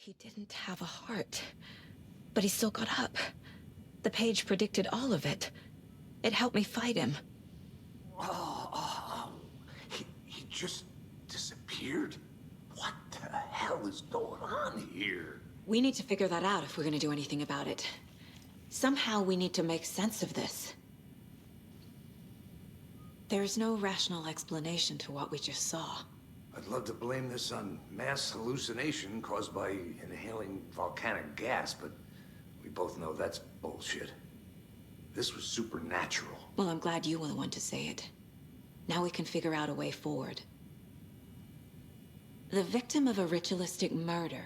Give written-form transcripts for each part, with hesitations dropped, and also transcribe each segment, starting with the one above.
He didn't have a heart, but he still got up. The page predicted all of it. It helped me fight him. He just disappeared? What the hell is going on here? We need to figure that out if we're gonna do anything about it. Somehow we need to make sense of this. There's no rational explanation to what we just saw. I'd love to blame this on mass hallucination caused by inhaling volcanic gas, but we both know that's bullshit. This was supernatural. Well, I'm glad you were the one to say it. Now we can figure out a way forward. The victim of a ritualistic murder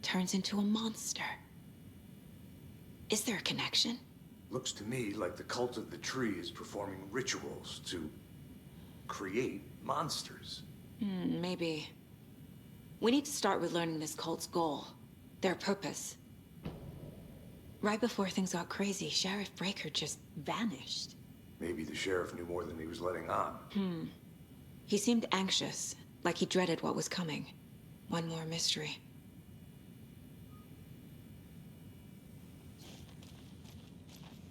turns into a monster. Is there a connection? Looks to me like the cult of the tree is performing rituals to create monsters. Maybe. We need to start with learning this cult's goal. Their purpose. Right before things got crazy, Sheriff Breaker just vanished. Maybe the sheriff knew more than he was letting on. He seemed anxious, like he dreaded what was coming. One more mystery.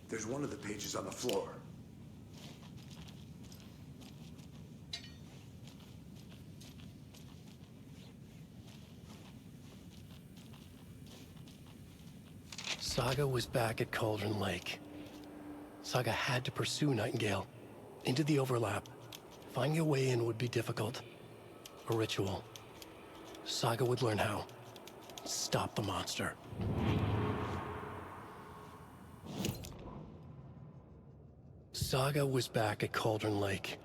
There's one of the pages on the floor. Saga was back at Cauldron Lake. Saga had to pursue Nightingale into the overlap. Finding a way in would be difficult. A ritual. Saga would learn how. Stop the monster. Saga was back at Cauldron Lake.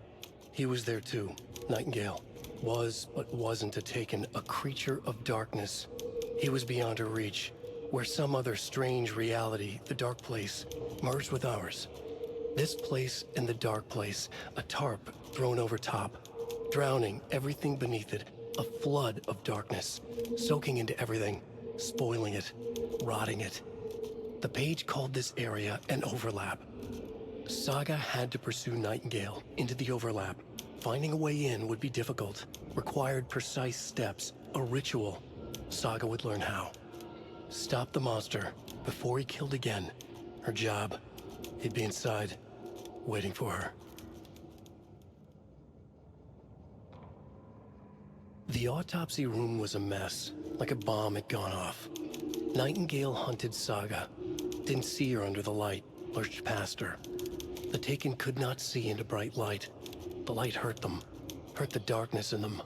He was there too. Nightingale was, but wasn't a Taken, a creature of darkness. He was beyond her reach, where some other strange reality, the dark place, merged with ours. This place and the dark place, a tarp thrown over top, drowning everything beneath it, a flood of darkness, soaking into everything, spoiling it, rotting it. The page called this area an overlap. Saga had to pursue Nightingale into the overlap. Finding a way in would be difficult, required precise steps, a ritual. Saga would learn how. Stop the monster before he killed again. Her job. He'd be inside, waiting for her. The autopsy room was a mess, like a bomb had gone off. Nightingale hunted Saga. Didn't see her under the light, lurched past her. The Taken could not see into bright light. The light hurt them, hurt the darkness in them,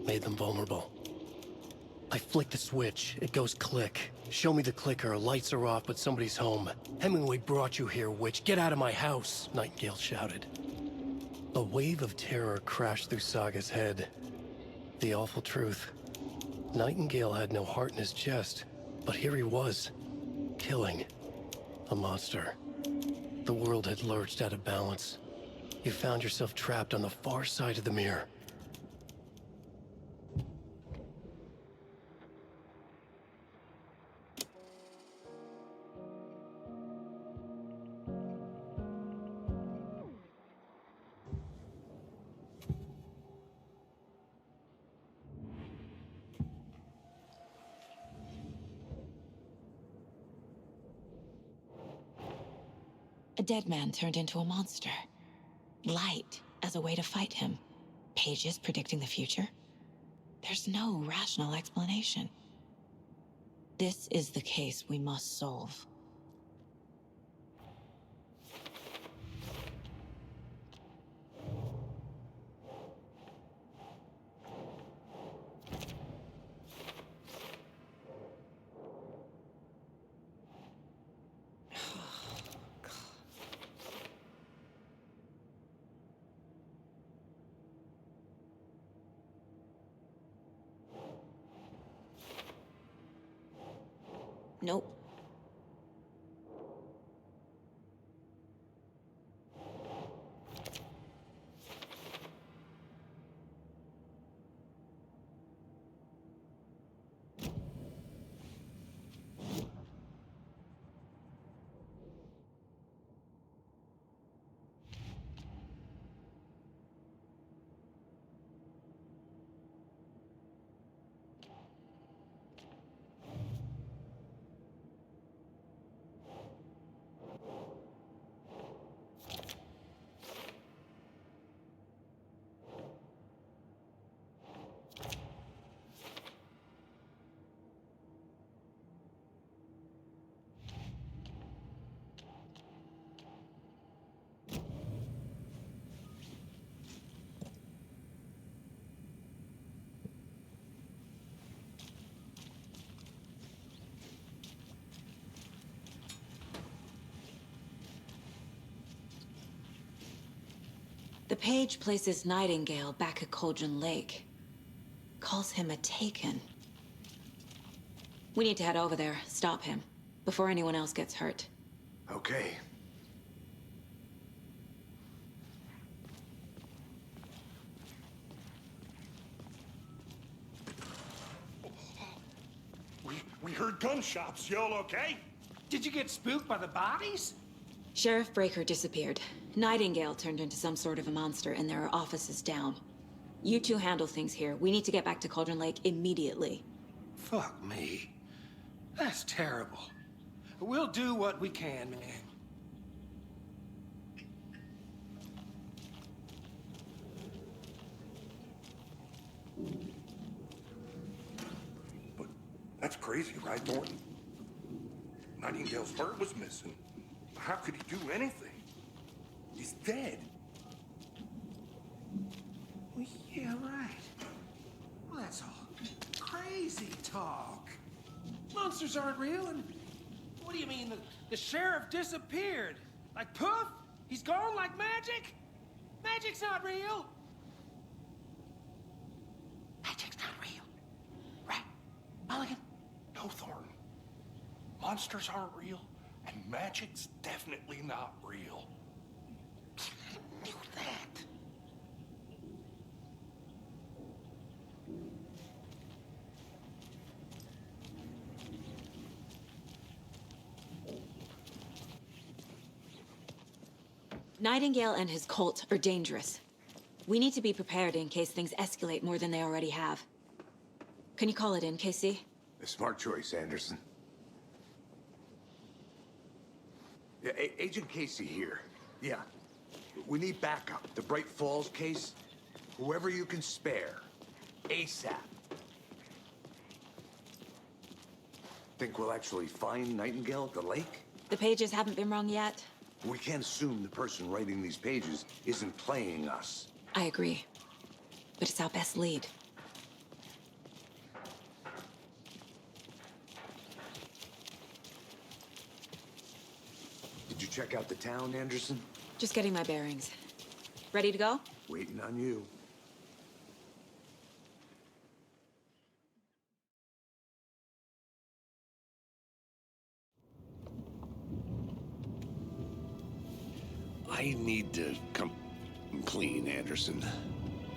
made them vulnerable. I flick the switch, it goes click. Show me the clicker, lights are off, but somebody's home. Hemingway brought you here, witch. Get out of my house, Nightingale shouted. A wave of terror crashed through Saga's head. The awful truth. Nightingale had no heart in his chest, but here he was, killing a monster. The world had lurched out of balance. You found yourself trapped on the far side of the mirror. A dead man turned into a monster. Light as a way to fight him. Pages predicting the future. There's no rational explanation. This is the case we must solve. Nope. The page places Nightingale back at Cauldron Lake. Calls him a Taken. We need to head over there, stop him, before anyone else gets hurt. Okay. We heard gunshots. You all okay? Did you get spooked by the bodies? Sheriff Breaker disappeared. Nightingale turned into some sort of a monster, and there are offices down. You two handle things here. We need to get back to Cauldron Lake immediately. Fuck me. That's terrible. We'll do what we can, man. But that's crazy, right, Norton? Nightingale's heart was missing. How could he do anything? He's dead. Well, yeah, right. Well, that's all crazy talk. Monsters aren't real, and what do you mean? The sheriff disappeared? Like poof? He's gone like magic? Magic's not real. Magic's not real. Right, Mulligan? No, Thornton. Monsters aren't real, and magic's definitely not real. I knew that. Nightingale and his cult are dangerous. We need to be prepared in case things escalate more than they already have. Can you call it in, Casey? A smart choice, Anderson. Yeah, Agent Casey here. Yeah. We need backup. The Bright Falls case. Whoever you can spare. ASAP. Think we'll actually find Nightingale at the lake? The pages haven't been rung yet. We can't assume the person writing these pages isn't playing us. I agree. But it's our best lead. Did you check out the town, Anderson? Just getting my bearings. Ready to go? Waiting on you. I need to come clean, Anderson.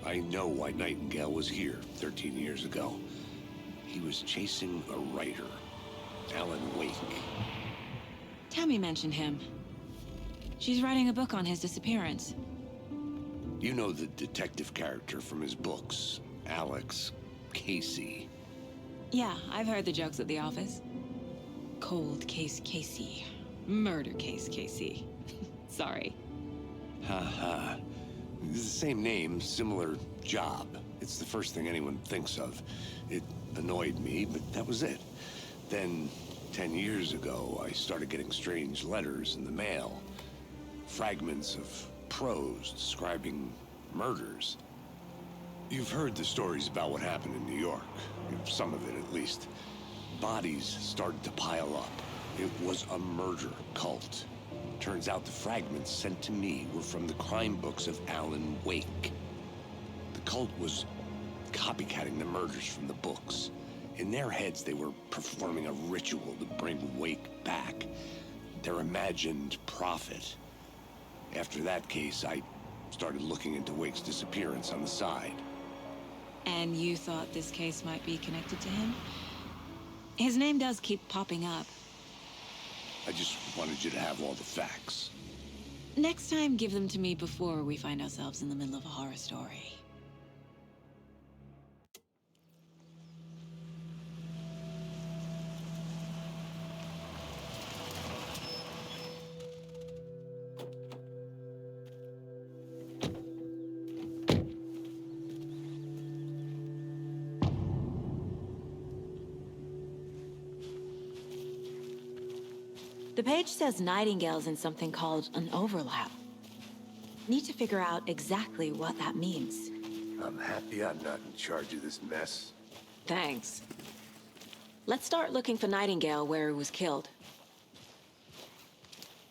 I know why Nightingale was here 13 years ago. He was chasing a writer, Alan Wake. Tammy mentioned him. She's writing a book on his disappearance. You know the detective character from his books, Alex Casey. Yeah, I've heard the jokes at the office. Cold case Casey. Murder case Casey. Sorry. Ha. It's the same name, similar job. It's the first thing anyone thinks of. It annoyed me, but that was it. Then, 10 years ago, I started getting strange letters in the mail. Fragments of prose describing murders. You've heard the stories about what happened in New York. Some of it, at least. Bodies started to pile up. It was a murder cult. Turns out the fragments sent to me were from the crime books of Alan Wake. The cult was copycatting the murders from the books. In their heads, they were performing a ritual to bring Wake back. Their imagined prophet. After that case, I started looking into Wake's disappearance on the side. And you thought this case might be connected to him? His name does keep popping up. I just wanted you to have all the facts. Next time, give them to me before we find ourselves in the middle of a horror story. The page says Nightingale's in something called an overlap. Need to figure out exactly what that means. I'm happy I'm not in charge of this mess. Thanks. Let's start looking for Nightingale where he was killed.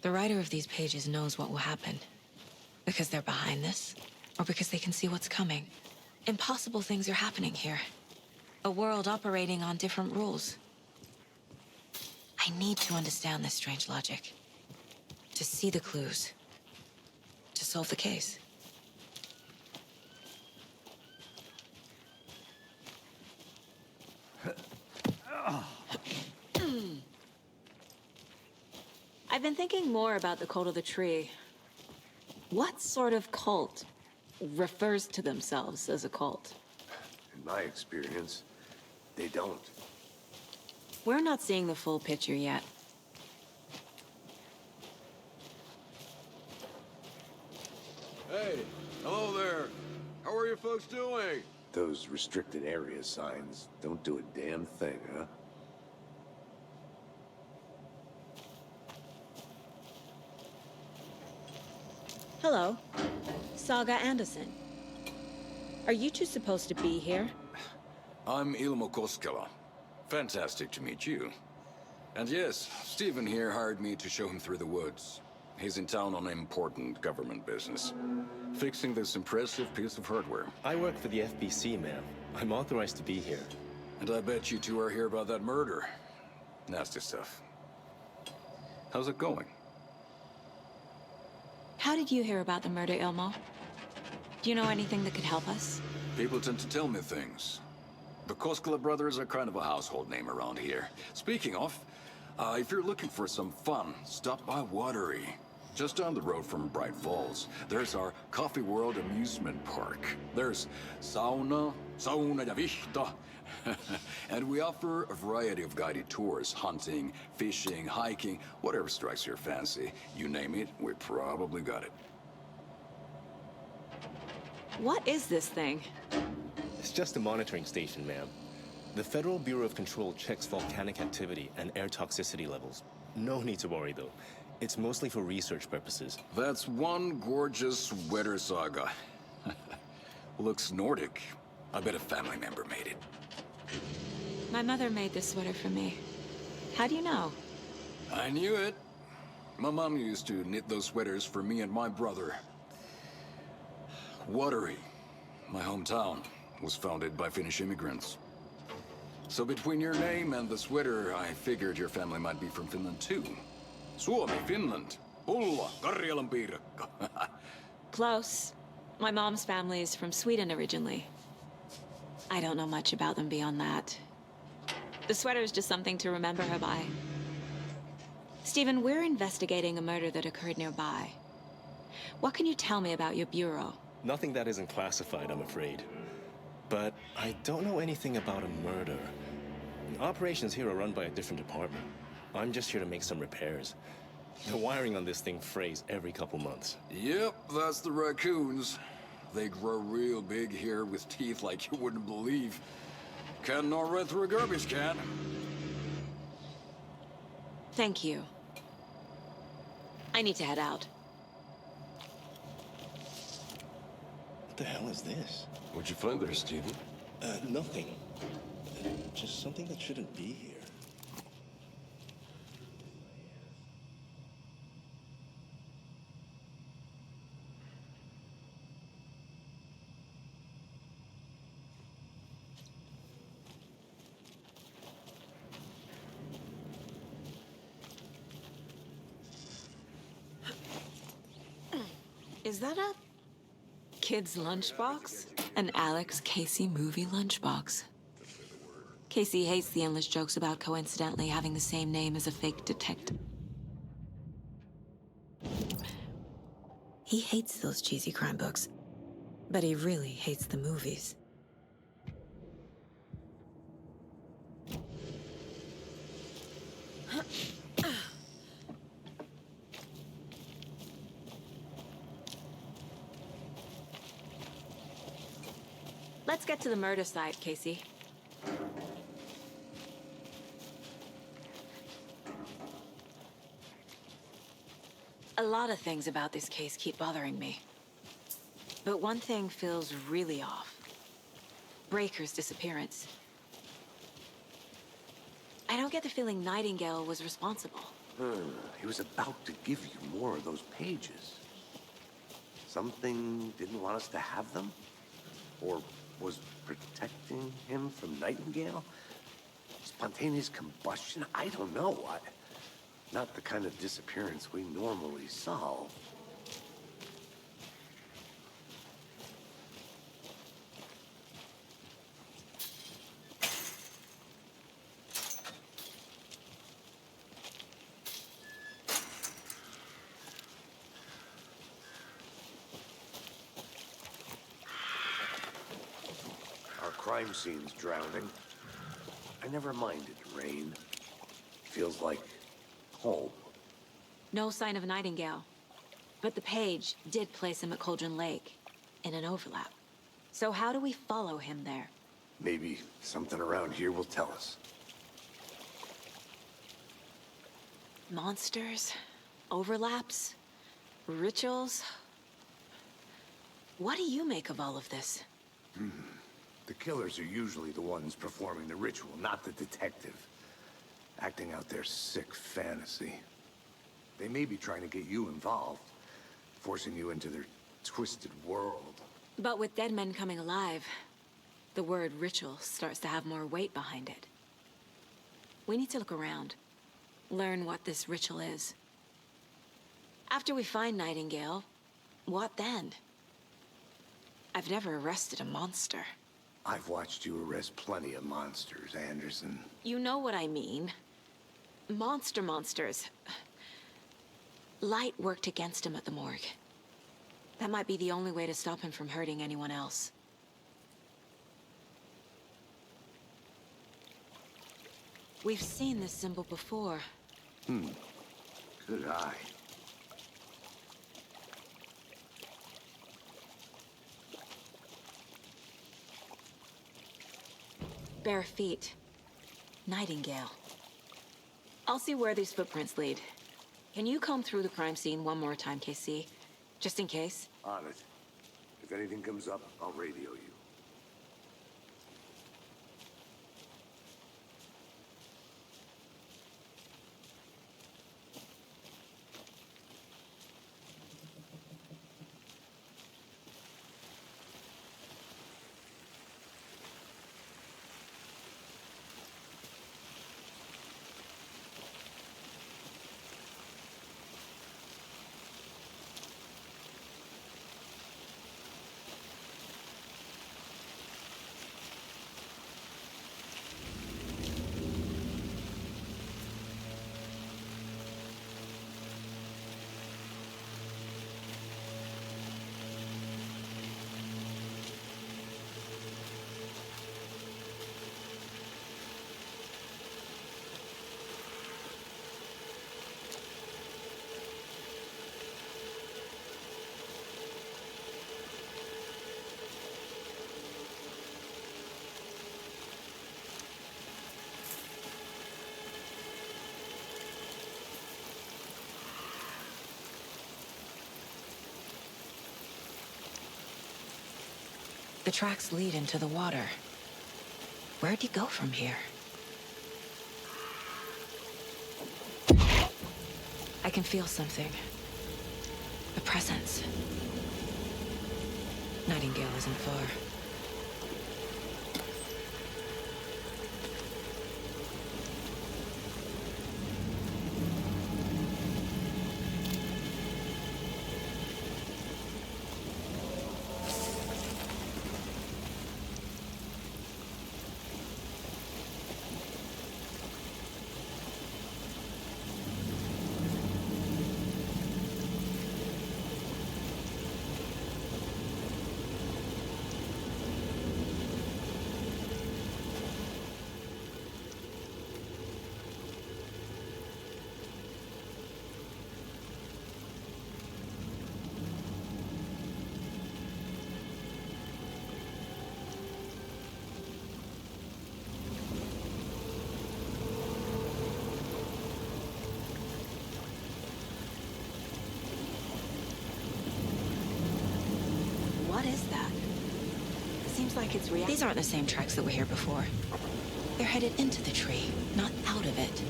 The writer of these pages knows what will happen. Because they're behind this. or because they can see what's coming. Impossible things are happening here. A world operating on different rules. I need to understand this strange logic. To see the clues. To solve the case. I've been thinking more about the cult of the tree. What sort of cult refers to themselves as a cult? In my experience, they don't. We're not seeing the full picture yet. Hey, hello there. How are you folks doing? Those restricted area signs don't do a damn thing, huh? Hello. Saga Anderson. Are you two supposed to be here? I'm Ilmo Koskela. Fantastic to meet you. And yes, Stephen here hired me to show him through the woods. He's in town on important government business. Fixing this impressive piece of hardware. I work for the FBC, ma'am. I'm authorized to be here. And I bet you two are here about that murder. Nasty stuff. How's it going? How did you hear about the murder, Ilmo? Do you know anything that could help us? People tend to tell me things. The Koskela brothers are kind of a household name around here. Speaking of, if you're looking for some fun, stop by Watery. Just down the road from Bright Falls, there's our Coffee World amusement park. There's sauna ja vihta. And we offer a variety of guided tours, hunting, fishing, hiking, whatever strikes your fancy. You name it, we probably got it. What is this thing? It's just a monitoring station, ma'am. The Federal Bureau of Control checks volcanic activity and air toxicity levels. No need to worry, though. It's mostly for research purposes. That's one gorgeous sweater, Saga. Looks Nordic. I bet a family member made it. My mother made this sweater for me. How do you know? I knew it. My mom used to knit those sweaters for me and my brother. Watery, my hometown, was founded by Finnish immigrants. So between your name and the sweater, I figured your family might be from Finland too. Suomi, Finland. Pulla, Karjalan piirakka. Close. My mom's family is from Sweden originally. I don't know much about them beyond that. The sweater is just something to remember her by. Stephen, we're investigating a murder that occurred nearby. What can you tell me about your bureau? Nothing that isn't classified, I'm afraid. But I don't know anything about a murder. Operations here are run by a different department. I'm just here to make some repairs. The wiring on this thing frays every couple months. Yep, that's the raccoons. They grow real big here with teeth like you wouldn't believe. Can't know right through a garbage can. Thank you. I need to head out. What the hell is this? What'd you find there, Stephen? Nothing. Just something that shouldn't be here. Is that a kid's lunchbox? An Alex Casey movie lunchbox. Casey hates the endless jokes about coincidentally having the same name as a fake detective. He hates those cheesy crime books, but he really hates the movies. Let's get to the murder site, Casey. A lot of things about this case keep bothering me. But one thing feels really off. Breaker's disappearance. I don't get the feeling Nightingale was responsible. He was about to give you more of those pages. something didn't want us to have them? Or was protecting him from Nightingale? Spontaneous combustion? I don't know. Not the kind of disappearance we normally solve. Our crime scene's drowning. I never minded rain. Feels like home. No sign of Nightingale. But the page did place him at Cauldron Lake, in an overlap. So how do we follow him there? Maybe something around here will tell us. Monsters? Overlaps? Rituals? What do you make of all of this? The killers are usually the ones performing the ritual, not the detective. Acting out their sick fantasy. They may be trying to get you involved, forcing you into their twisted world. But with dead men coming alive, the word ritual starts to have more weight behind it. We need to look around, learn what this ritual is. After we find Nightingale, what then? I've never arrested a monster. I've watched you arrest plenty of monsters, Anderson. You know what I mean. Monsters. Light worked against him at the morgue. That might be the only way to stop him from hurting anyone else. We've seen this symbol before. Good eye. Bare feet. Nightingale. I'll see where these footprints lead. Can you comb through the crime scene one more time, KC? Just in case? On it. If anything comes up, I'll radio you. The tracks lead into the water. Where'd he go from here? I can feel something. A presence. Nightingale isn't far. What is that? It seems like it's real. These aren't the same tracks that were here before. They're headed into the tree, not out of it.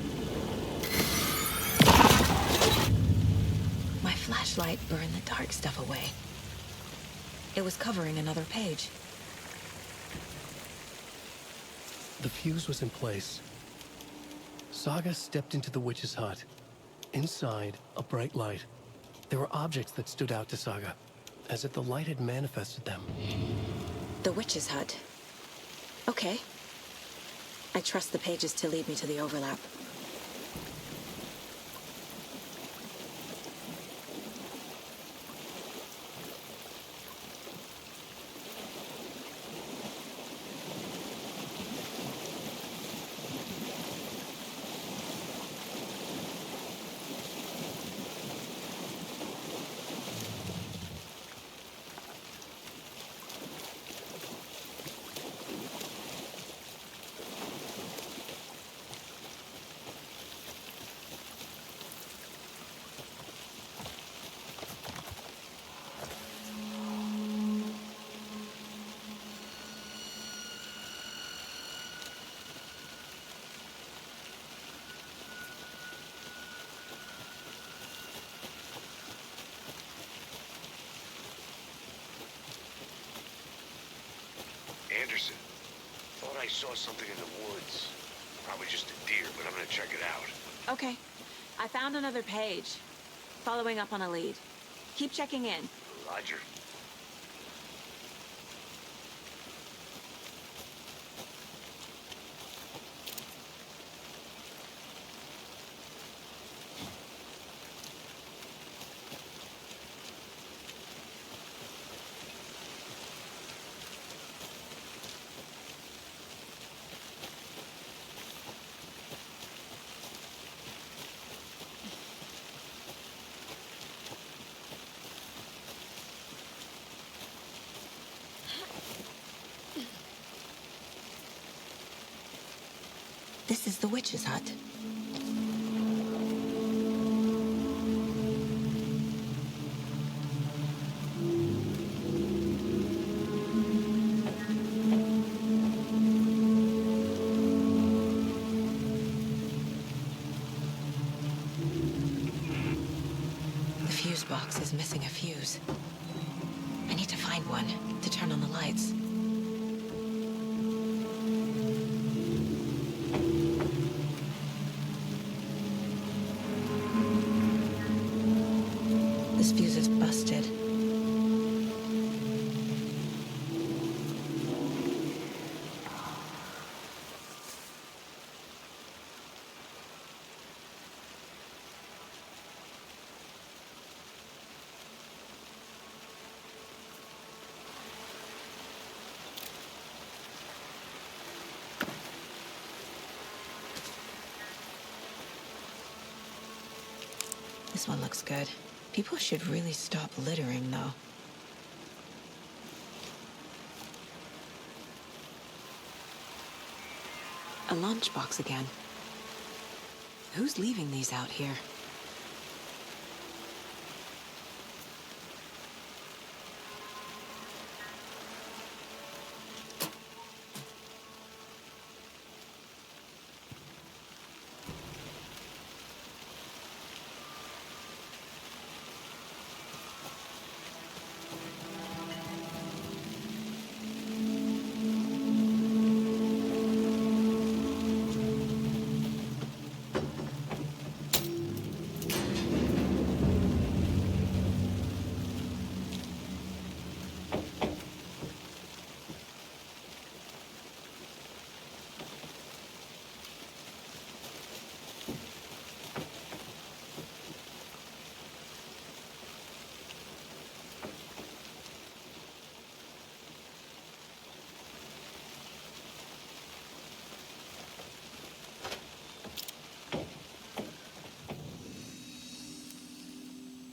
My flashlight burned the dark stuff away. It was covering another page. The fuse was in place. Saga stepped into the witch's hut. Inside, a bright light. There were objects that stood out to Saga, as if the light had manifested them. The witch's hut. Okay. I trust the pages to lead me to the overlap. Anderson, thought I saw something in the woods. Probably just a deer, but I'm gonna check it out. Okay. I found another page. Following up on a lead. Keep checking in. Roger. This is the witch's hut. The fuse box is missing a fuse. I need to find one to turn on the lights. This fuse is busted. This one looks good. People should really stop littering, though. A lunchbox again. Who's leaving these out here?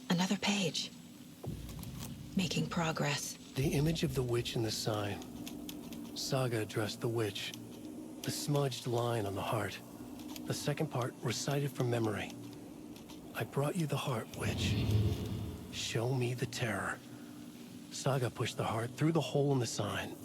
Another page. Making progress. The image of the witch in the sign. Saga addressed the witch. The smudged line on the heart. The second part recited from memory. I brought you the heart, witch. Show me the terror. Saga pushed the heart through the hole in the sign.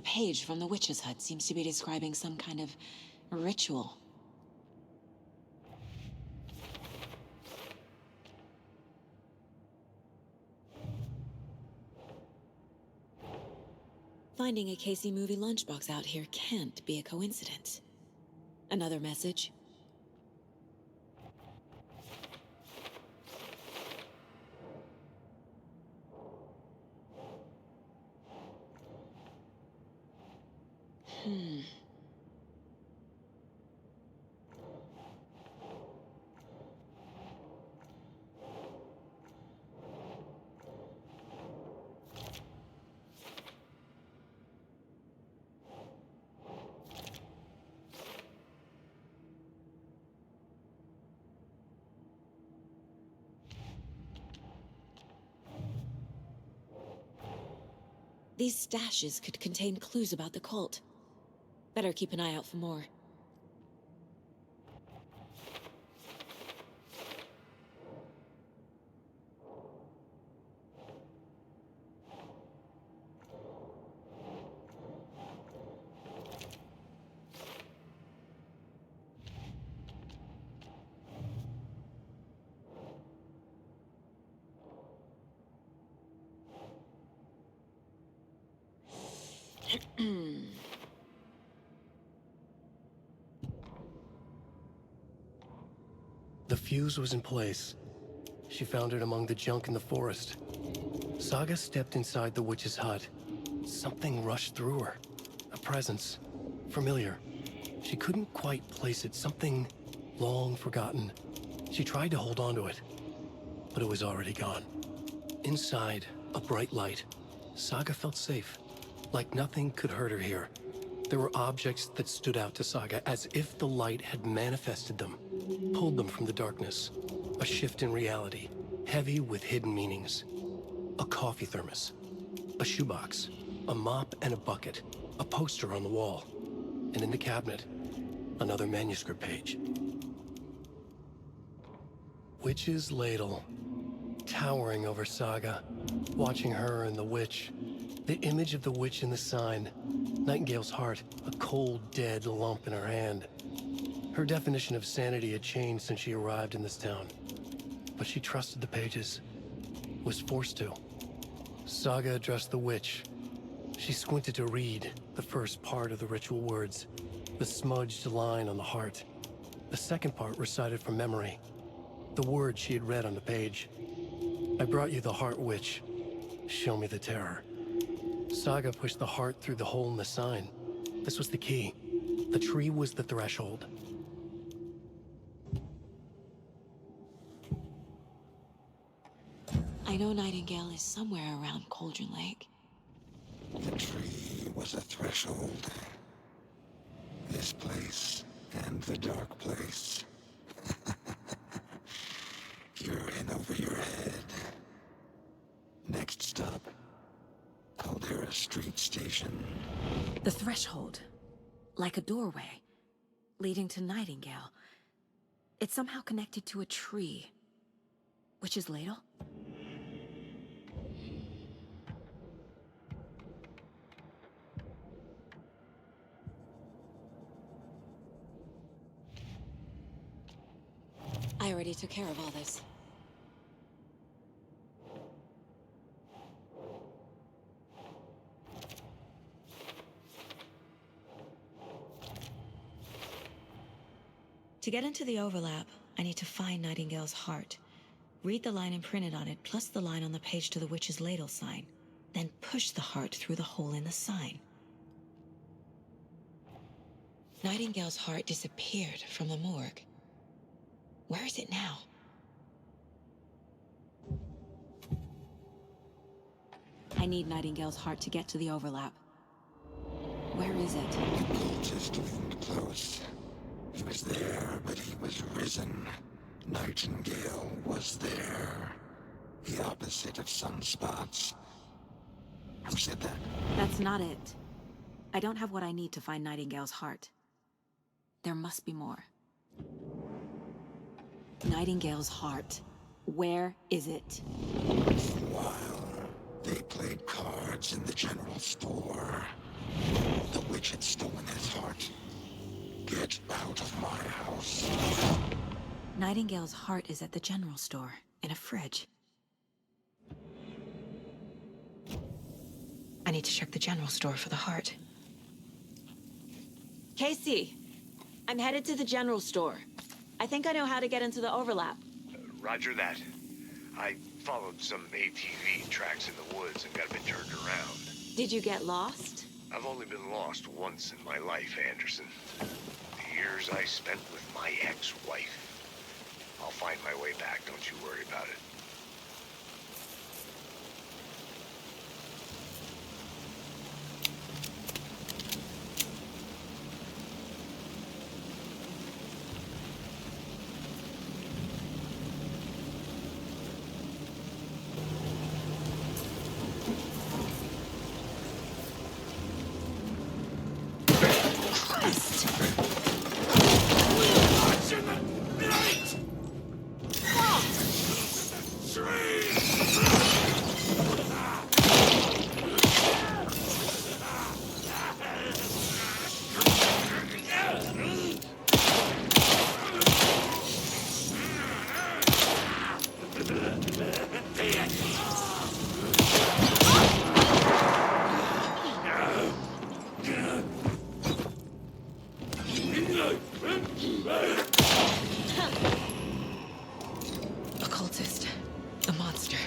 The page from the witch's hut seems to be describing some kind of ritual. Finding a Casey movie lunchbox out here can't be a coincidence. Another message. These stashes could contain clues about the cult. Better keep an eye out for more. The fuse was in place. She found it among the junk in the forest. Saga stepped inside the witch's hut. Something rushed through her. A presence. Familiar. She couldn't quite place it. Something long forgotten. She tried to hold on to it, but it was already gone. Inside, a bright light. Saga felt safe. Like nothing could hurt her here. There were objects that stood out to Saga as if the light had manifested them, pulled them from the darkness. A shift in reality, heavy with hidden meanings. A coffee thermos, a shoebox, a mop and a bucket, a poster on the wall, and in the cabinet, another manuscript page. Witch's ladle, towering over Saga, watching her and the witch. The image of the witch in the sign, Nightingale's heart, a cold, dead lump in her hand. Her definition of sanity had changed since she arrived in this town. But she trusted the pages, was forced to. Saga addressed the witch. She squinted to read the first part of the ritual words, the smudged line on the heart. The second part recited from memory, the words she had read on the page. I brought you the heart, witch. Show me the terror. Saga pushed the heart through the hole in the sign. This was the key. The tree was the threshold. I know Nightingale is somewhere around Cauldron Lake. The tree was a threshold. This place and the dark place. You're in over your head. Next stop, Caldera Street Station. The threshold. Like a doorway. Leading to Nightingale. It's somehow connected to a tree. Witch's ladle? I already took care of all this. To get into the overlap, I need to find Nightingale's heart. Read the line imprinted on it, plus the line on the page to the witch's ladle sign. Then push the heart through the hole in the sign. Nightingale's heart disappeared from the morgue. Where is it now? I need Nightingale's heart to get to the overlap. Where is it? The cultist leaned close. He was there, but he was risen. Nightingale was there. The opposite of sunspots. Who said that? That's not it. I don't have what I need to find Nightingale's heart. There must be more. Nightingale's heart. Where is it? For a while, they played cards in the general store. The witch had stolen his heart. Get out of my house. Nightingale's heart is at the general store, in a fridge. I need to check the general store for the heart. Casey, I'm headed to the general store. I think I know how to get into the overlap. Roger that. I followed some ATV tracks in the woods and got a bit turned around. Did you get lost? I've only been lost once in my life, Anderson. The years I spent with my ex-wife. I'll find my way back, don't you worry about it. Occultist. A monster.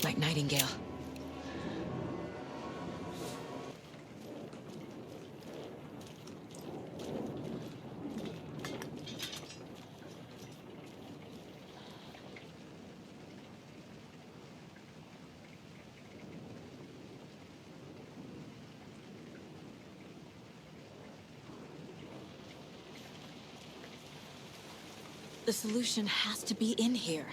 Like Nightingale. The solution has to be in here.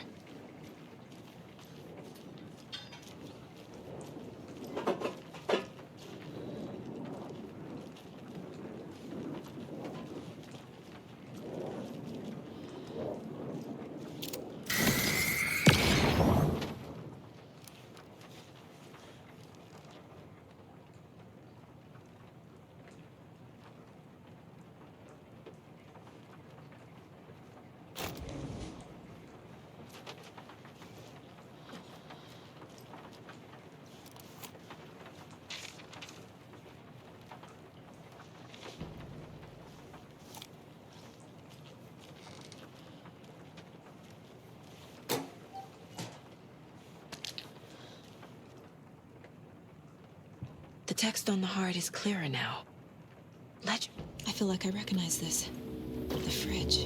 The text on the heart is clearer now. Legend. I feel like I recognize this. The fridge.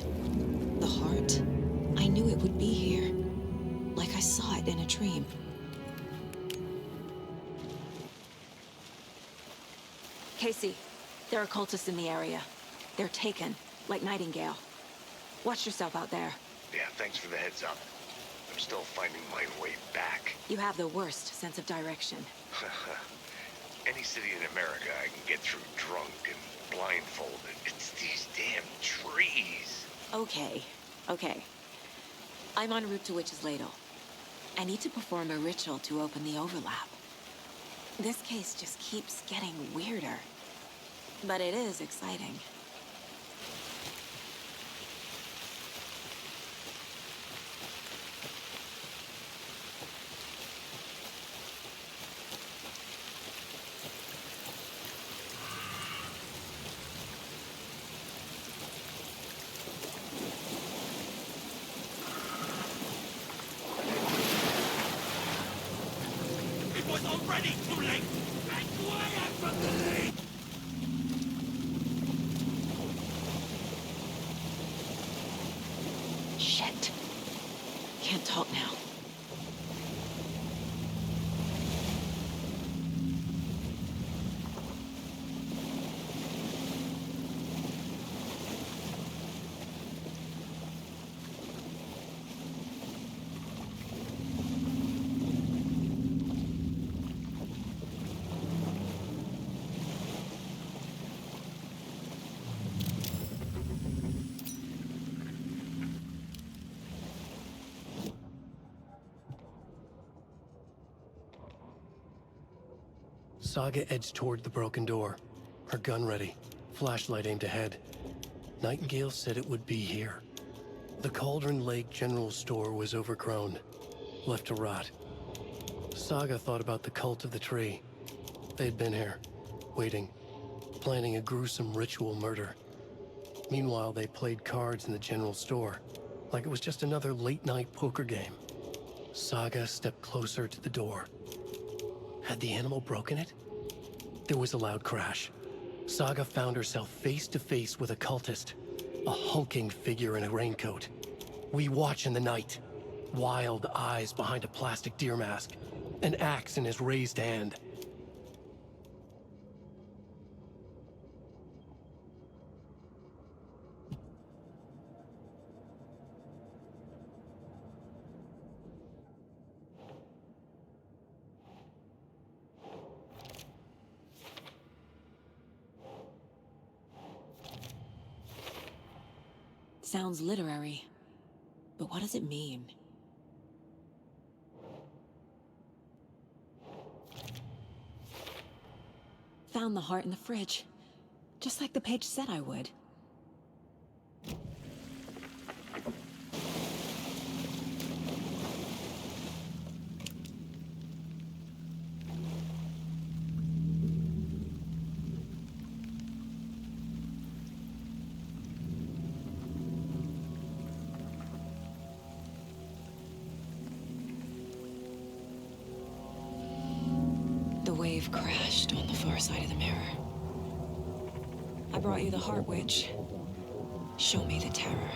The heart. I knew it would be here. Like I saw it in a dream. Casey, there are cultists in the area. They're taken, like Nightingale. Watch yourself out there. Yeah, thanks for the heads up. I'm still finding my way back. You have the worst sense of direction. Any city in America I can get through drunk and blindfolded. It's these damn trees. Okay, okay. I'm en route to Witch's Ladle. I need to perform a ritual to open the overlap. This case just keeps getting weirder. But it is exciting. Already too late! Back where I am from the lake! Shit. Can't talk now. Saga edged toward the broken door. her gun ready, flashlight aimed ahead. Nightingale said it would be here. The Cauldron Lake General Store was overgrown, left to rot. Saga thought about the cult of the tree. They'd been here, waiting, planning a gruesome ritual murder. Meanwhile, they played cards in the general store, like it was just another late-night poker game. Saga stepped closer to the door. Had the animal broken it? There was a loud crash. Saga found herself face to face with a cultist, a hulking figure in a raincoat. We watch in the night, wild eyes behind a plastic deer mask, an axe in his raised hand. Sounds literary. But what does it mean? Found the heart in the fridge. Just like the page said I would. The wave crashed on the far side of the mirror. I brought you the Heart Witch. Show me the terror.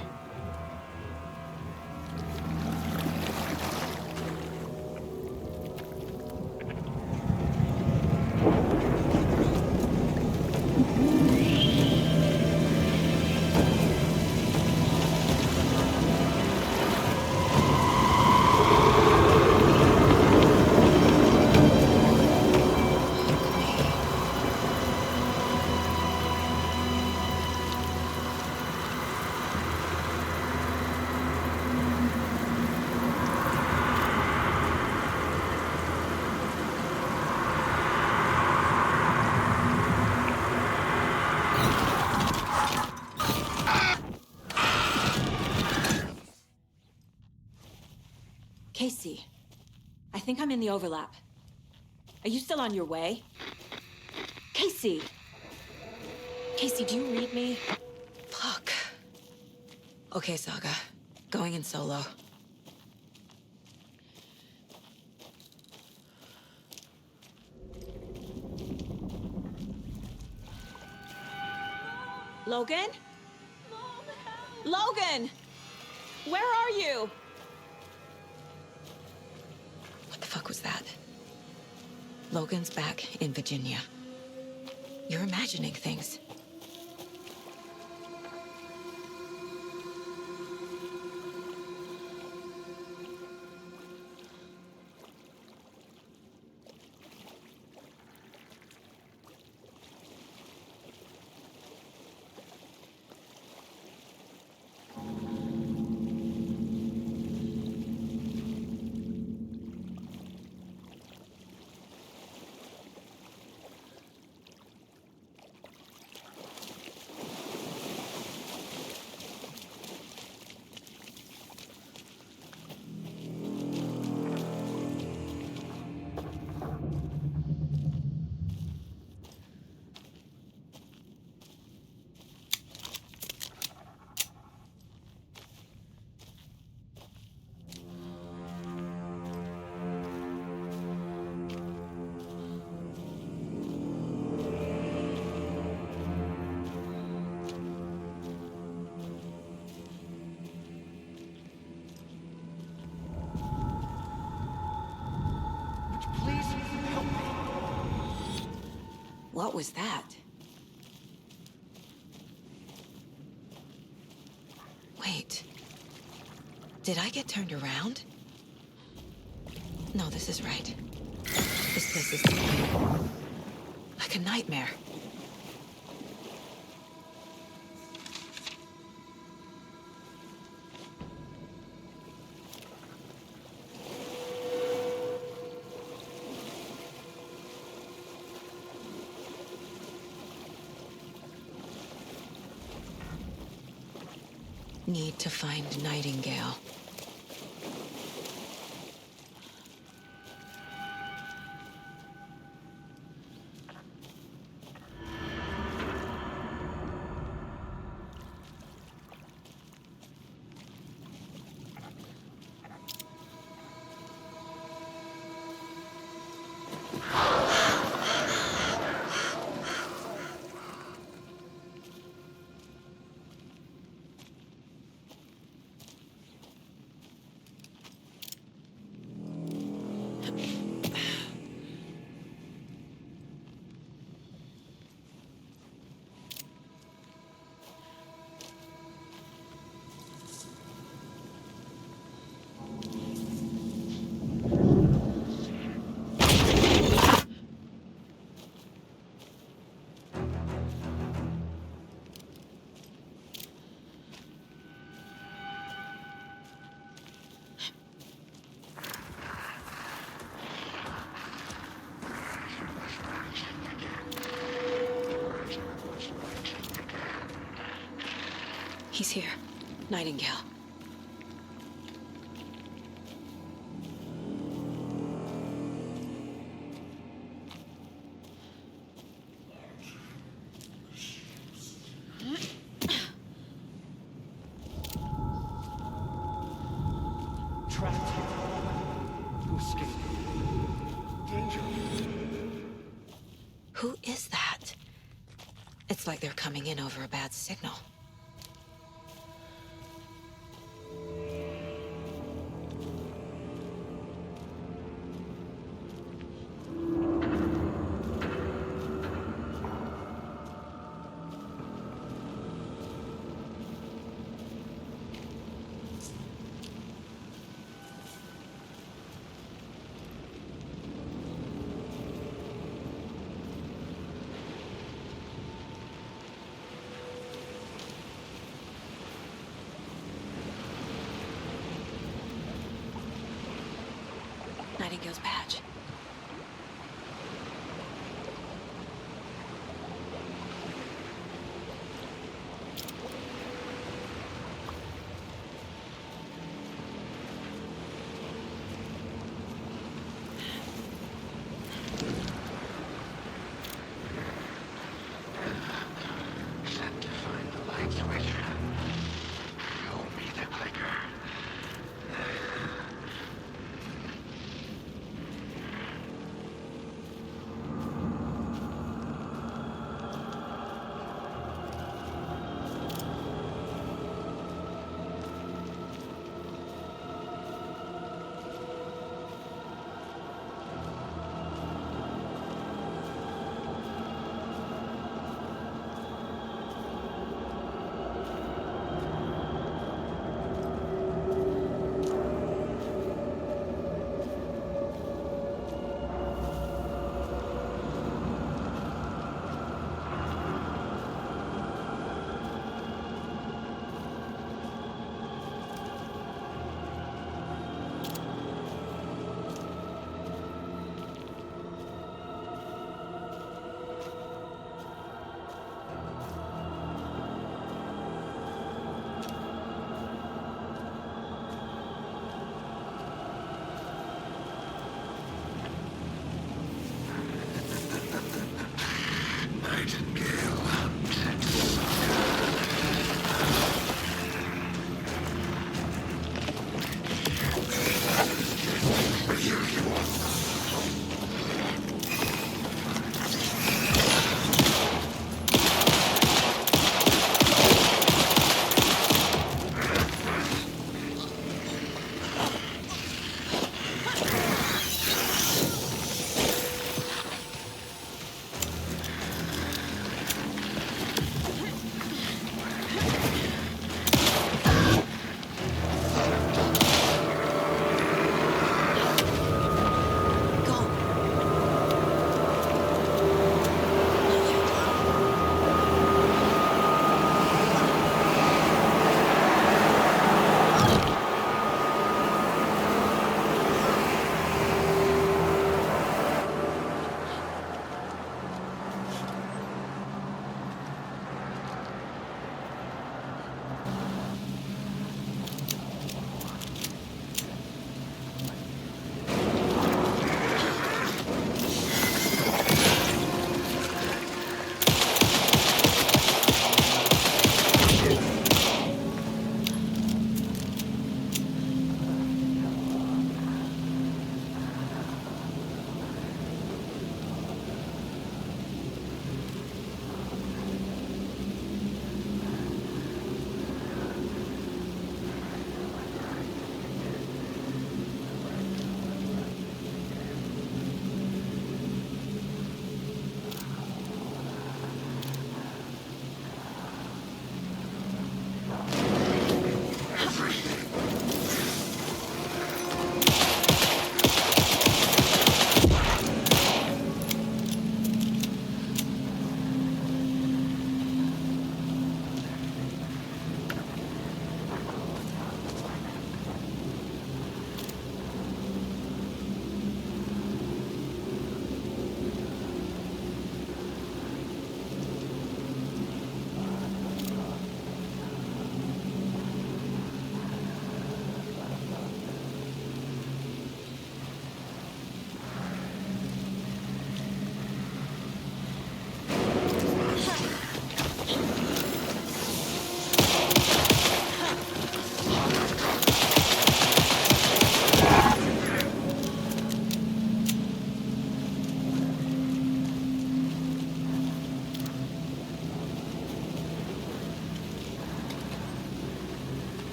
Casey, I think I'm in the overlap. Are you still on your way? Casey! Casey, do you read me? Fuck. Okay, Saga. Going in solo. Logan? Mom, help! Logan! Where are you? What the fuck was that? Logan's back in Virginia. You're imagining things. What was that? Wait. Did I get turned around? No, this is right. This place is like a nightmare. need to find Nightingale. He's here. Nightingale. Trapped here. To escape. Danger. Who is that? It's like they're coming in over a bad signal. Nightingale's badge. Set to find the light switch. Show me the clicker.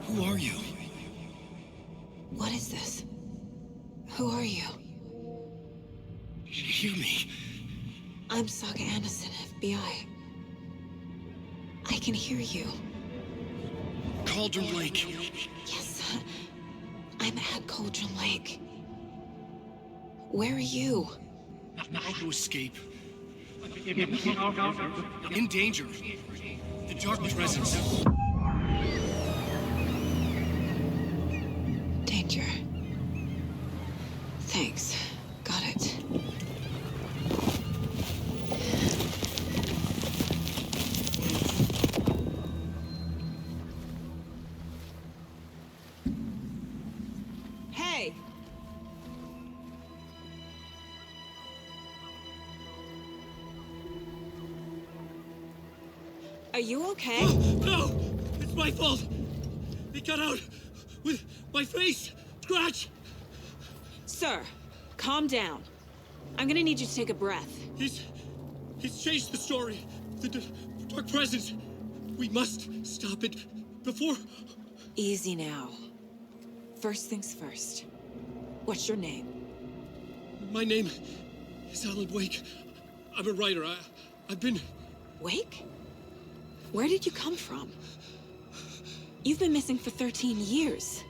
Who are you? What is this? Who are you? Hear me. I'm Saga Anderson, FBI. I can hear you. Cauldron Lake. Yes, I'm at Cauldron Lake. Where are you? How to escape. In danger. The dark presence. Danger. Thanks. Got it. Hey! Are you okay? No! It's my fault! It got out with my face! Scratch! Sir, calm down. I'm gonna need you to take a breath. He's changed the story. The dark presence. We must stop it before... Easy now. First things first. What's your name? My name is Alan Wake. I'm a writer. I've been... Wake? Where did you come from? You've been missing for 13 years.